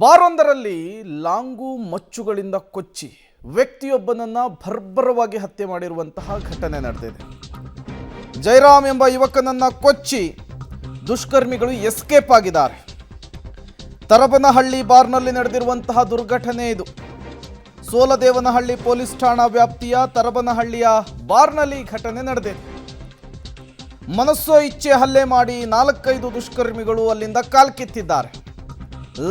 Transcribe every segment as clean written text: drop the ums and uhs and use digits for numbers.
ಬಾರೊಂದರಲ್ಲಿ long ಮಚ್ಚುಗಳಿಂದ ಕೊಚ್ಚಿ ವ್ಯಕ್ತಿಯೊಬ್ಬನನ್ನ ಬರ್ಬರವಾಗಿ ಹತ್ಯೆ ಮಾಡಿರುವಂತಹ ಘಟನೆ ನಡೆದಿದೆ. ಜಯರಾಮ್ ಎಂಬ ಯುವಕನನ್ನ ಕೊಚ್ಚಿ ದುಷ್ಕರ್ಮಿಗಳು ಎಸ್ಕೇಪ್ ಆಗಿದ್ದಾರೆ. ತರಬನಹಳ್ಳಿ ಬಾರ್ನಲ್ಲಿ ನಡೆದಿರುವಂತಹ ದುರ್ಘಟನೆ ಇದು. ಸೋಲದೇವನಹಳ್ಳಿ ಪೊಲೀಸ್ ಠಾಣಾ ವ್ಯಾಪ್ತಿಯ ತರಬನಹಳ್ಳಿಯ ಬಾರ್ನಲ್ಲಿ ಘಟನೆ ನಡೆದಿದೆ. ಮನಸ್ಸೋ ಇಚ್ಛೆ ಹಲ್ಲೆ ಮಾಡಿ 4-5 ದುಷ್ಕರ್ಮಿಗಳು ಅಲ್ಲಿಂದ ಕಾಲ್ಕಿತ್ತಿದ್ದಾರೆ.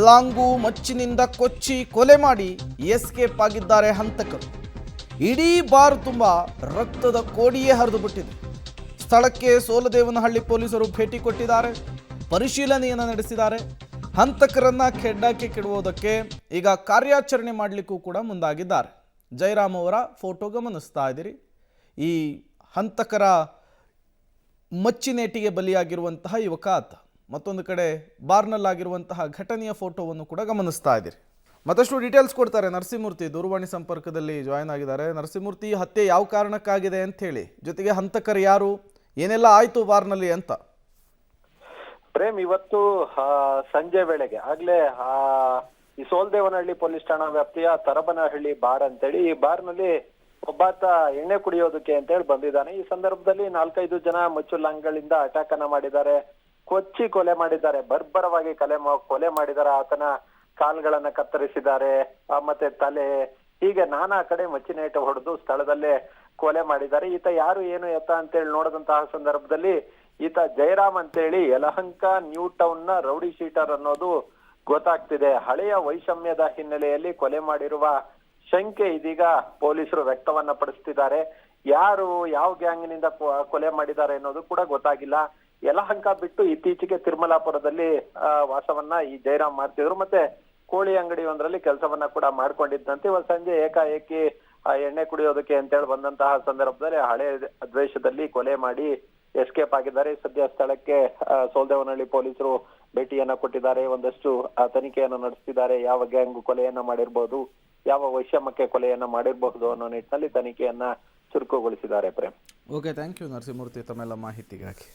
ಲಾಂಗು ಮಚ್ಚಿನಿಂದ ಕೊಚ್ಚಿ ಕೊಲೆ ಮಾಡಿ ಎಸ್ಕೇಪ್ ಆಗಿದ್ದಾರೆ ಹಂತಕರು. ಇಡೀ ಬಾರ್ ತುಂಬ ರಕ್ತದ ಕೋಡಿಯೇ ಹರಿದು ಬಿಟ್ಟಿದೆ. ಸ್ಥಳಕ್ಕೆ ಸೋಲದೇವನಹಳ್ಳಿ ಪೊಲೀಸರು ಭೇಟಿ ಕೊಟ್ಟಿದ್ದಾರೆ, ಪರಿಶೀಲನೆಯನ್ನು ನಡೆಸಿದ್ದಾರೆ. ಹಂತಕರನ್ನ ಕೆಡ್ಡಾಕಿ ಕೆಡುವುದಕ್ಕೆ ಈಗ ಕಾರ್ಯಾಚರಣೆ ಮಾಡಲಿಕ್ಕೂ ಕೂಡ ಮುಂದಾಗಿದ್ದಾರೆ. ಜಯರಾಮ್ ಅವರ ಫೋಟೋ ಗಮನಿಸ್ತಾ ಇದ್ದೀರಿ. ಈ ಹಂತಕರ ಮಚ್ಚಿನೇಟಿಗೆ ಬಲಿಯಾಗಿರುವಂತಹ ಯುವಕ ಆತ. ಮತ್ತೊಂದು ಕಡೆ ಬಾರ್ನಲ್ಲಾಗಿರುವಂತಹ ಘಟನೆಯ ಫೋಟೋವನ್ನು ಕೂಡ ಗಮನಿಸ್ತಾ ಇದ್ದೀರಿ. ಮತ್ತಷ್ಟು ಡೀಟೇಲ್ಸ್ ಕೊಡ್ತಾರೆ ನರಸಿಂಹಮೂರ್ತಿ, ದೂರವಾಣಿ ಸಂಪರ್ಕದಲ್ಲಿ ಜಾಯ್ನ್ ಆಗಿದ್ದಾರೆ. ನರಸಿಂಹಮೂರ್ತಿ, ಹತ್ಯೆ ಯಾವ ಕಾರಣಕ್ಕಾಗಿದೆ ಅಂತ ಹೇಳಿ, ಜೊತೆಗೆ ಹಂತಕರು ಯಾರು, ಏನೆಲ್ಲ ಆಯ್ತು ಬಾರ್ನಲ್ಲಿ ಅಂತ. ಪ್ರೇಮ್, ಇವತ್ತು ಸಂಜೆ ವೇಳೆಗೆ ಆಗ್ಲೇ ಈ ಸೋಲದೇವನಹಳ್ಳಿ ಪೊಲೀಸ್ ಠಾಣಾ ವ್ಯಾಪ್ತಿಯ ತರಬನಹಳ್ಳಿ ಬಾರ್ ಅಂತೇಳಿ, ಈ ಬಾರ್ನಲ್ಲಿ ಒಬ್ಬಾತ ಎಣ್ಣೆ ಕುಡಿಯೋದಕ್ಕೆ ಅಂತೇಳಿ ಬಂದಿದ್ದಾನೆ. ಈ ಸಂದರ್ಭದಲ್ಲಿ 4-5 ಜನ ಮಚ್ಚುಲಾಂಗ್ಗಳಿಂದ ಅಟ್ಯಾಕ್ ಅನ್ನ ಮಾಡಿದ್ದಾರೆ, ಕೊಚ್ಚಿ ಕೊಲೆ ಮಾಡಿದ್ದಾರೆ, ಬರ್ಬರವಾಗಿ ಕೊಲೆ ಮಾಡಿದ್ದಾರೆ. ಆತನ ಕಾಲ್ಗಳನ್ನ ಕತ್ತರಿಸಿದ್ದಾರೆ, ಮತ್ತೆ ತಲೆ, ಹೀಗೆ ನಾನಾ ಕಡೆ ಮಚ್ಚಿನೇಟ ಹೊಡೆದು ಸ್ಥಳದಲ್ಲೇ ಕೊಲೆ ಮಾಡಿದ್ದಾರೆ. ಈತ ಯಾರು ಏನು ಎತ್ತ ಅಂತೇಳಿ ನೋಡಿದಂತಹ ಸಂದರ್ಭದಲ್ಲಿ ಈತ ಜಯರಾಮ್ ಅಂತೇಳಿ ಯಲಹಂಕ ನ್ಯೂ ಟೌನ್ ನ ರೌಡಿ ಶೀಟರ್ ಅನ್ನೋದು ಗೊತ್ತಾಗ್ತಿದೆ. ಹಳೆಯ ವೈಷಮ್ಯದ ಹಿನ್ನೆಲೆಯಲ್ಲಿ ಕೊಲೆ ಮಾಡಿರುವ ಶಂಕೆ ಇದೀಗ ಪೊಲೀಸರು ವ್ಯಕ್ತವನ್ನ ಪಡಿಸ್ತಿದ್ದಾರೆ. ಯಾರು ಯಾವ ಗ್ಯಾಂಗ್ನಿಂದ ಕೊಲೆ ಮಾಡಿದ್ದಾರೆ ಅನ್ನೋದು ಕೂಡ ಗೊತ್ತಾಗಿಲ್ಲ. ಯಲಹಂಕ ಬಿಟ್ಟು ಇತ್ತೀಚೆಗೆ ತಿರುಮಲಾಪುರದಲ್ಲಿ ವಾಸವನ್ನ ಈ ಜಯರಾಮ್ ಮಾಡ್ತಿದ್ರು, ಮತ್ತೆ ಕೋಳಿ ಅಂಗಡಿ ಒಂದರಲ್ಲಿ ಕೆಲಸವನ್ನ ಕೂಡ ಮಾಡ್ಕೊಂಡಿದ್ದಂತೆ. ಇವತ್ತು ಸಂಜೆ ಏಕಾಏಕಿ ಎಣ್ಣೆ ಕುಡಿಯೋದಕ್ಕೆ ಅಂತೇಳಿ ಬಂದಂತಹ ಸಂದರ್ಭದಲ್ಲಿ ಹಳೆ ದ್ವೇಷದಲ್ಲಿ ಕೊಲೆ ಮಾಡಿ ಎಸ್ಕೇಪ್ ಆಗಿದ್ದಾರೆ. ಸದ್ಯ ಸ್ಥಳಕ್ಕೆ ಸೋಲದೇವನಹಳ್ಳಿ ಪೊಲೀಸರು ಭೇಟಿಯನ್ನ ಕೊಟ್ಟಿದ್ದಾರೆ, ಒಂದಷ್ಟು ತನಿಖೆಯನ್ನು ನಡೆಸ್ತಿದ್ದಾರೆ. ಯಾವ ಗ್ಯಾಂಗ್ ಕೊಲೆಯನ್ನ ಮಾಡಿರ್ಬೋದು, ಯಾವ ವೈಷಮ್ಯಕ್ಕೆ ಕೊಲೆಯನ್ನ ಮಾಡಿರಬಹುದು ಅನ್ನೋ ನಿಟ್ಟಿನಲ್ಲಿ ತನಿಖೆಯನ್ನ ಚುರುಕುಗೊಳಿಸಿದ್ದಾರೆ. Prem, okay, thank you Narasimhamurthy ತಮ್ಮೆಲ್ಲ ಮಾಹಿತಿಗಾಗಿ.